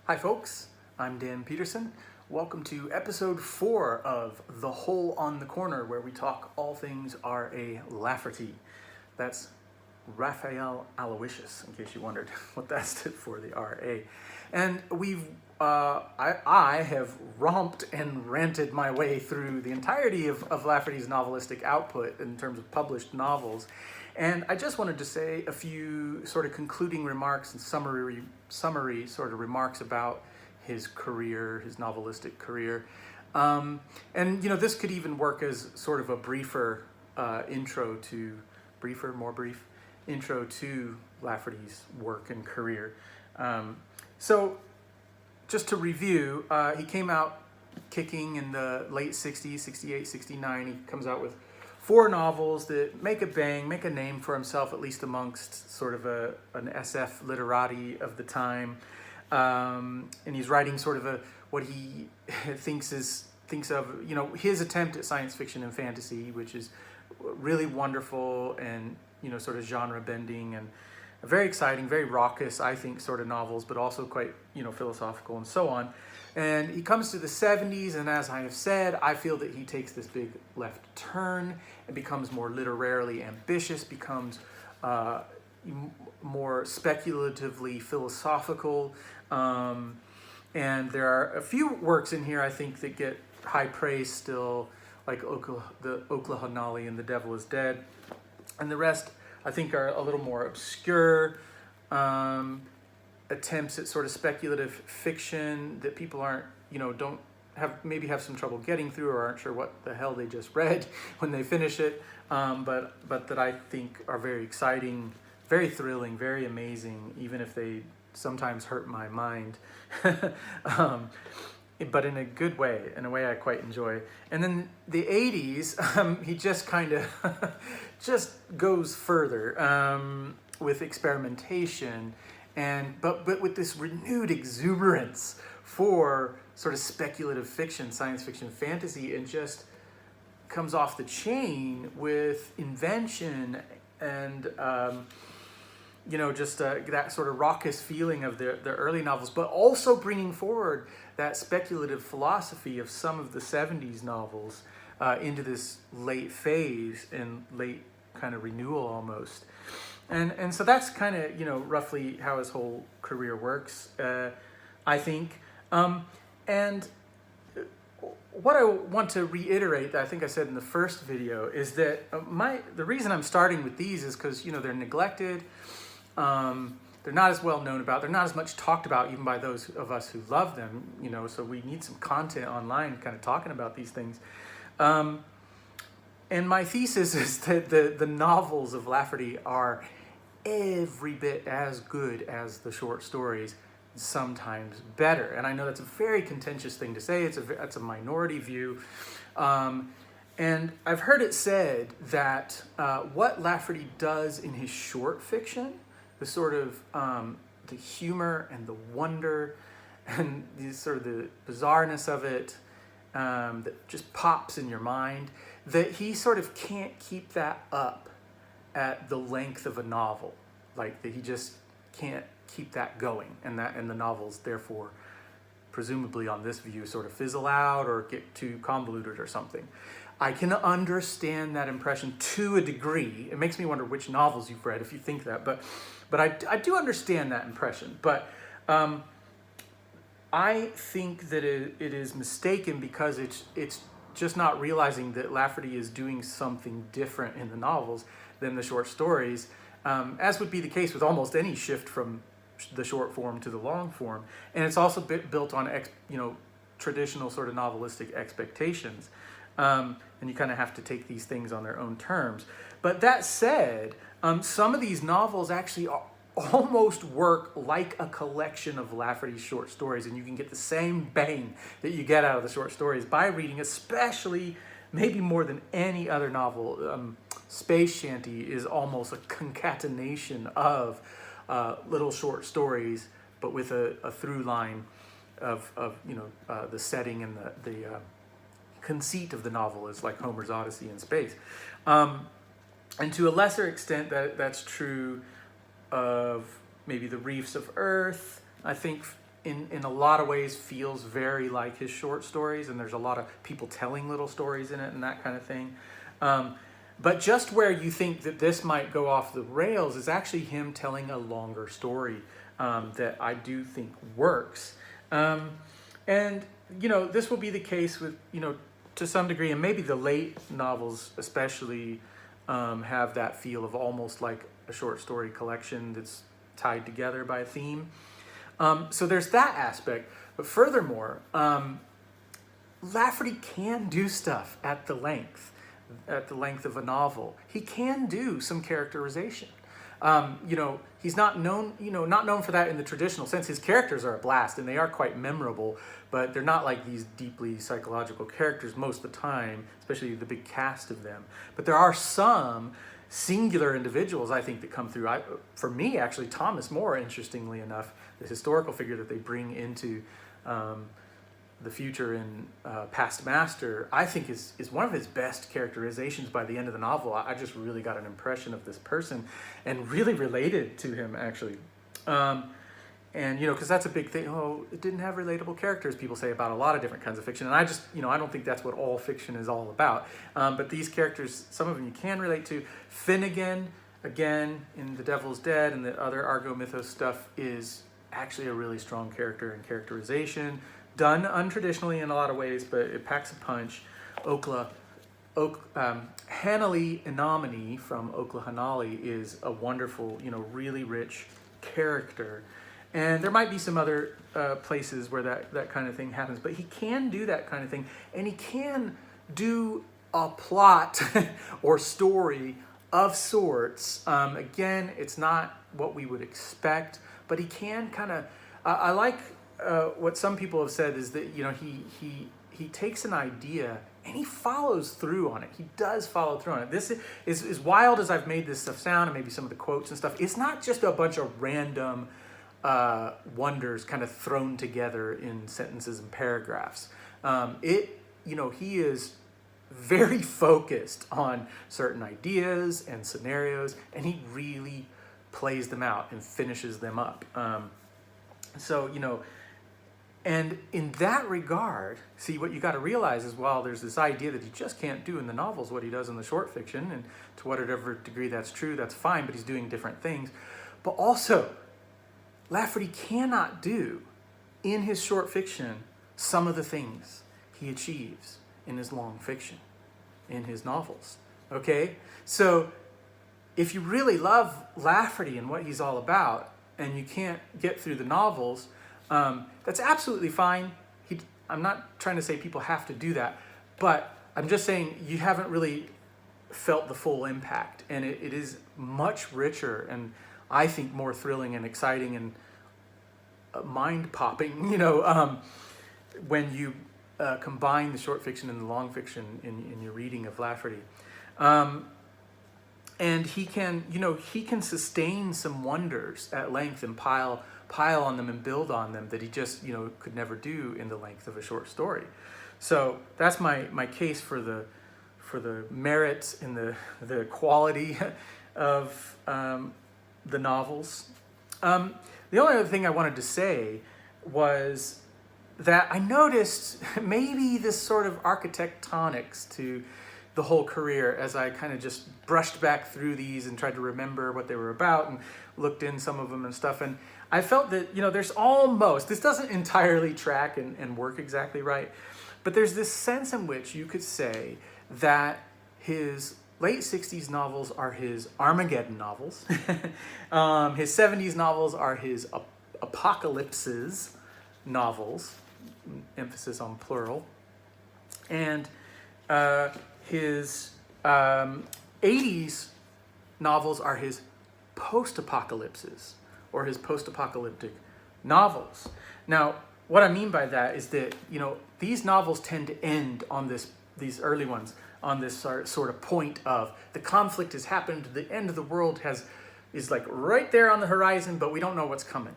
Hi folks, I'm Dan Peterson. Welcome to episode 4 of The Hole on the Corner, where we talk all things R.A. Lafferty. That's Raphael Aloysius, in case you wondered what that stood for, the R.A. And I have romped and ranted my way through the entirety of Lafferty's novelistic output in terms of published novels. And I just wanted to say a few sort of concluding remarks and summary sort of remarks about his career, his novelistic career. And, you know, this could even work as sort of a briefer intro to Lafferty's work and career. So just to review, he came out kicking in the late 60s, 68, 69. He comes out with 4 novels that make a bang, make a name for himself, at least amongst sort of an SF literati of the time. And he's writing sort of what he thinks of, you know, his attempt at science fiction and fantasy, which is really wonderful and, you know, sort of genre bending and very exciting, very raucous, I think, sort of novels, but also quite, you know, philosophical and so on. And he comes to the 70s, and as I have said, I feel that he takes this big left turn and becomes more literarily ambitious, becomes more speculatively philosophical. And there are a few works in here, I think, that get high praise still, like the Oklahonali and The Devil is Dead. And the rest, I think, are a little more obscure attempts at sort of speculative fiction that people aren't, you know, maybe have some trouble getting through or aren't sure what the hell they just read when they finish it, but that I think are very exciting, very thrilling, very amazing, even if they sometimes hurt my mind, but in a good way, in a way I quite enjoy. And then the 80s, he just kind of just goes further with experimentation, but with this renewed exuberance for sort of speculative fiction, science fiction, fantasy, and just comes off the chain with invention and you know, just that sort of raucous feeling of the early novels, but also bringing forward that speculative philosophy of some of the 70s novels into this late phase and late kind of renewal almost. And so that's kind of, you know, roughly how his whole career works, I think. And what I want to reiterate, that I think I said in the first video, is that the reason I'm starting with these is because, you know, they're neglected. They're not as well known about. They're not as much talked about even by those of us who love them, you know, so we need some content online kind of talking about these things. And my thesis is that the novels of Lafferty are every bit as good as the short stories, sometimes better. And I know that's a very contentious thing to say. That's a minority view. And I've heard it said that what Lafferty does in his short fiction, the sort of the humor and the wonder and the sort of the bizarreness of it that just pops in your mind, that he sort of can't keep that up at the length of a novel, like that he just can't keep that going, and the novels therefore presumably on this view sort of fizzle out or get too convoluted or something. I can understand that impression to a degree. It makes me wonder which novels you've read if you think that, but I do understand that impression. But I think that it is mistaken because it's just not realizing that Lafferty is doing something different in the novels than the short stories, as would be the case with almost any shift from the short form to the long form. And it's also built on traditional sort of novelistic expectations. And you kind of have to take these things on their own terms. But that said, some of these novels actually almost work like a collection of Lafferty's short stories, and you can get the same bang that you get out of the short stories by reading, especially maybe more than any other novel. Space Shanty is almost a concatenation of little short stories, but with a through line of the setting and the conceit of the novel is like Homer's Odyssey in space. And to a lesser extent, that's true of maybe The Reefs of Earth. I think in a lot of ways feels very like his short stories, and there's a lot of people telling little stories in it and that kind of thing. But just where you think that this might go off the rails is actually him telling a longer story that I do think works. And, you know, this will be the case with, you know, to some degree, and maybe the late novels especially have that feel of almost like a short story collection that's tied together by a theme. So there's that aspect. But furthermore, Lafferty can do stuff at the length of a novel. He can do some characterization. You know, he's not known for that in the traditional sense. His characters are a blast and they are quite memorable, but they're not like these deeply psychological characters most of the time, especially the big cast of them. But there are some singular individuals, I think, that come through. For me, actually, Thomas More, interestingly enough, the historical figure that they bring into the future in Past Master, I think is one of his best characterizations by the end of the novel. I just really got an impression of this person and really related to him, actually. And, you know, because that's a big thing. Oh, it didn't have relatable characters, people say about a lot of different kinds of fiction. And I just, you know, I don't think that's what all fiction is all about. But these characters, some of them you can relate to. Finnegan, again, in The Devil's Dead and the other Argo mythos stuff, is actually a really strong character and characterization. Done untraditionally in a lot of ways, but it packs a punch. Hanali Inamani from Oklahanali is a wonderful, you know, really rich character. And there might be some other places where that kind of thing happens, but he can do that kind of thing, and he can do a plot or story of sorts. Again, it's not what we would expect, but he can kind of, I like what some people have said is that, you know, he takes an idea and he follows through on it. He does follow through on it. This is as wild as I've made this stuff sound, and maybe some of the quotes and stuff. It's not just a bunch of random wonders kind of thrown together in sentences and paragraphs. You know, he is very focused on certain ideas and scenarios, and he really plays them out and finishes them up. So, you know, and in that regard, see, what you got to realize is, while there's this idea that he just can't do in the novels what he does in the short fiction, and to whatever degree that's true, that's fine, but he's doing different things. But also, Lafferty cannot do in his short fiction some of the things he achieves in his long fiction, in his novels. Okay? So if you really love Lafferty and what he's all about, and you can't get through the novels, that's absolutely fine. I'm not trying to say people have to do that, but I'm just saying you haven't really felt the full impact, and it is much richer and I think more thrilling and exciting and mind-popping, you know, when you combine the short fiction and the long fiction in your reading of Lafferty. And he can, you know, he can sustain some wonders at length and pile on them and build on them that he just, you know, could never do in the length of a short story. So that's my case for the merits and the quality of the novels. The only other thing I wanted to say was that I noticed maybe this sort of architectonics to the whole career as I kind of just brushed back through these and tried to remember what they were about and looked in some of them and stuff. And I felt that, you know, there's almost, this doesn't entirely track and work exactly right, but there's this sense in which you could say that his late 60s novels are his Armageddon novels. His 70s novels are his apocalypses novels, emphasis on plural. And his 80s novels are his post-apocalypses, or his post-apocalyptic novels. Now, what I mean by that is that, you know, these novels tend to end on these early ones, on this sort of point of the conflict has happened, the end of the world is like right there on the horizon, but we don't know what's coming.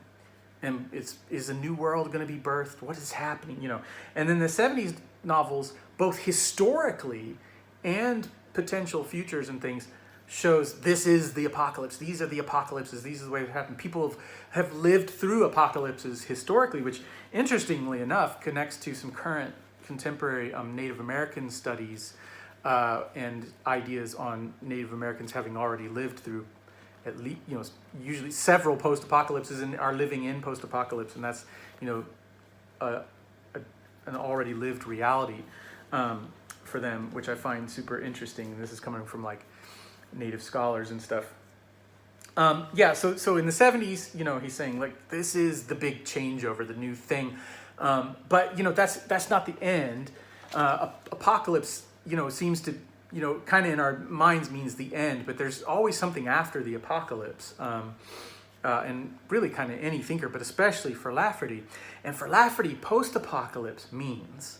And is a new world going to be birthed? What is happening? You know, and then the 70s novels, both historically and potential futures and things, shows this is the apocalypse. These are the apocalypses. These are the way it happened. People have lived through apocalypses historically, which interestingly enough connects to some current contemporary Native American studies and ideas on Native Americans having already lived through at least, usually several post-apocalypses and are living in post-apocalypse, and that's, an already lived reality for them, which I find super interesting. And this is coming from like Native scholars and stuff. So in the 70s, he's saying like this is the big changeover, the new thing. But that's not the end. Apocalypse, seems to, kind of in our minds means the end, but there's always something after the apocalypse. And really kind of any thinker, but especially for Lafferty. And for Lafferty, post-apocalypse means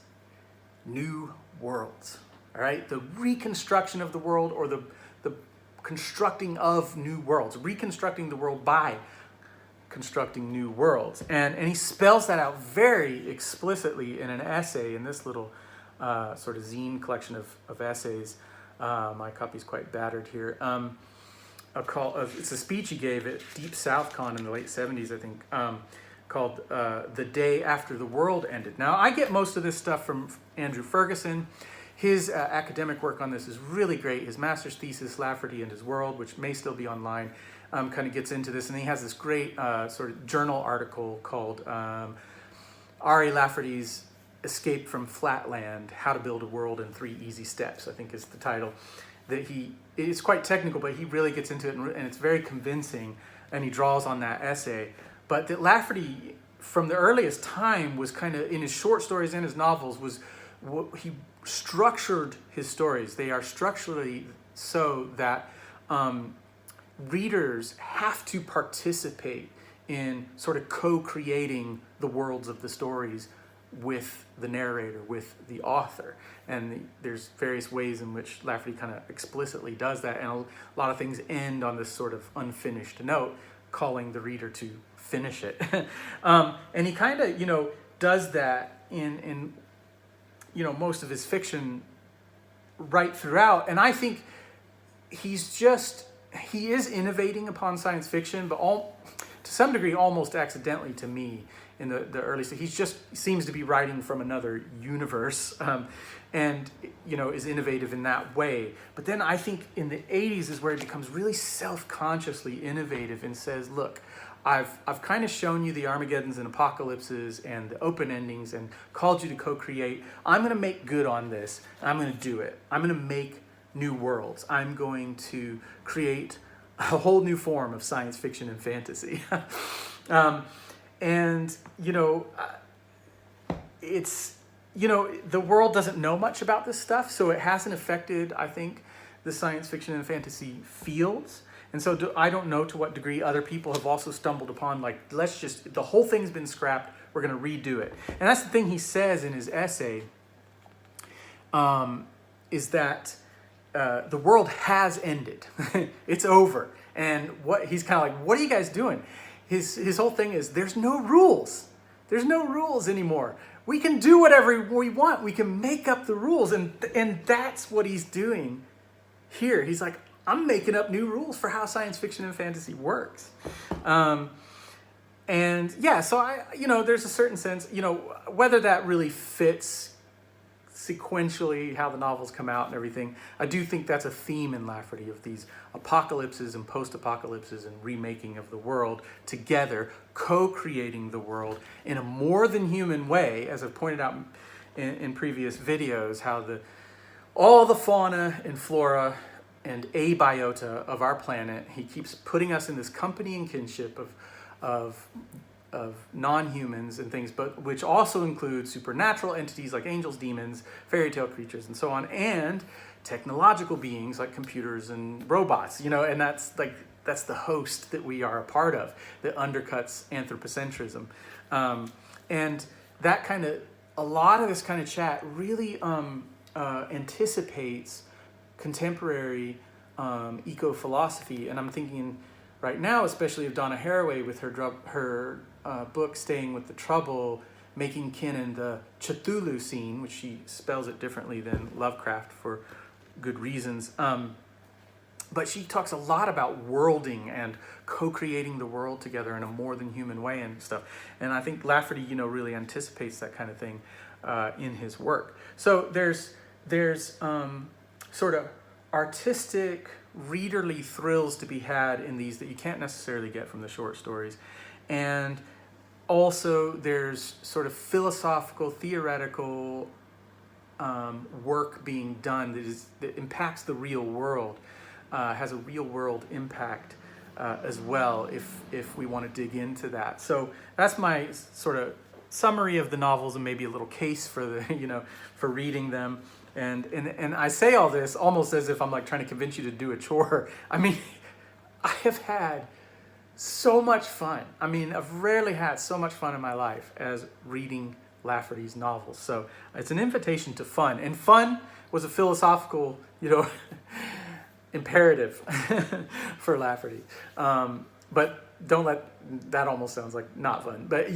new worlds, all right? The reconstruction of the world, or the constructing of new worlds, reconstructing the world by constructing new worlds. And he spells that out very explicitly in an essay in this little sort of zine collection of essays. My copy's quite battered here. It's a speech he gave at Deep South Con in the late 70s, I think, called The Day After the World Ended. Now, I get most of this stuff from Andrew Ferguson. His academic work on this is really great. His master's thesis, Lafferty and His World, which may still be online, kind of gets into this. And he has this great sort of journal article called R.A. Lafferty's Escape from Flatland, How to Build a World in 3 Easy Steps, I think is the title. It's quite technical, but he really gets into it, and it's very convincing, and he draws on that essay. But that Lafferty, from the earliest time, was kind of, in his short stories and his novels, he structured his stories. They are structurally so that readers have to participate in sort of co-creating the worlds of the stories with the narrator, with the author. And there's various ways in which Lafferty kind of explicitly does that, and a lot of things end on this sort of unfinished note, calling the reader to finish it. And he kind of, does that in most of his fiction right throughout. And I think he is innovating upon science fiction, but to some degree almost accidentally to me in the early stage. He just seems to be writing from another universe, and is innovative in that way. But then I think in the 80s is where he becomes really self-consciously innovative and says, look, I've kind of shown you the Armageddons and apocalypses and the open endings and called you to co-create. I'm going to make good on this. I'm going to do it. I'm going to make new worlds. I'm going to create a whole new form of science fiction and fantasy. And, it's, the world doesn't know much about this stuff, so it hasn't affected, I think, the science fiction and fantasy fields. And so I don't know to what degree other people have also stumbled upon, like, the whole thing's been scrapped, we're going to redo it. And that's the thing he says in his essay, is that the world has ended. It's over. And he's kind of like, what are you guys doing? His whole thing is, there's no rules. There's no rules anymore. We can do whatever we want. We can make up the rules. And that's what he's doing here. He's like, I'm making up new rules for how science fiction and fantasy works. So there's a certain sense, whether that really fits sequentially how the novels come out and everything. I do think that's a theme in Lafferty, of these apocalypses and post-apocalypses and remaking of the world together, co-creating the world in a more than human way, as I've pointed out in previous videos, how all the fauna and flora and abiota of our planet, he keeps putting us in this company and kinship of non-humans and things, but which also includes supernatural entities like angels, demons, fairy tale creatures, and so on, and technological beings like computers and robots, and that's the host that we are a part of, that undercuts anthropocentrism. And that kind of, a lot of this kind of chat really anticipates contemporary eco-philosophy, and I'm thinking right now especially of Donna Haraway with her book Staying with the Trouble, making canon the Cthulhu scene, which she spells it differently than Lovecraft for good reasons. but she talks a lot about worlding and co-creating the world together in a more than human way and stuff. And I think Lafferty, really anticipates that kind of thing in his work. So there's sort of artistic, readerly thrills to be had in these that you can't necessarily get from the short stories. And also there's sort of philosophical, theoretical work being done that impacts the real world, has a real world impact as well, if we want to dig into that. So that's my sort of summary of the novels, and maybe a little case for the for reading them. And I say all this almost as if I'm like trying to convince you to do a chore. I mean, I have had so much fun. I mean, I've rarely had so much fun in my life as reading Lafferty's novels. So it's an invitation to fun. And fun was a philosophical, imperative for Lafferty. But don't let that almost sounds like not fun. But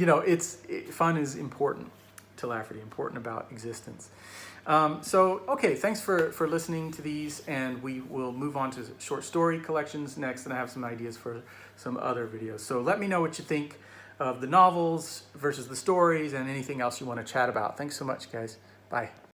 fun is important to Lafferty, important about existence. So okay, thanks for listening to these, and we will move on to short story collections next, and I have some ideas for some other videos. So let me know what you think of the novels versus the stories and anything else you want to chat about. Thanks so much, guys. Bye.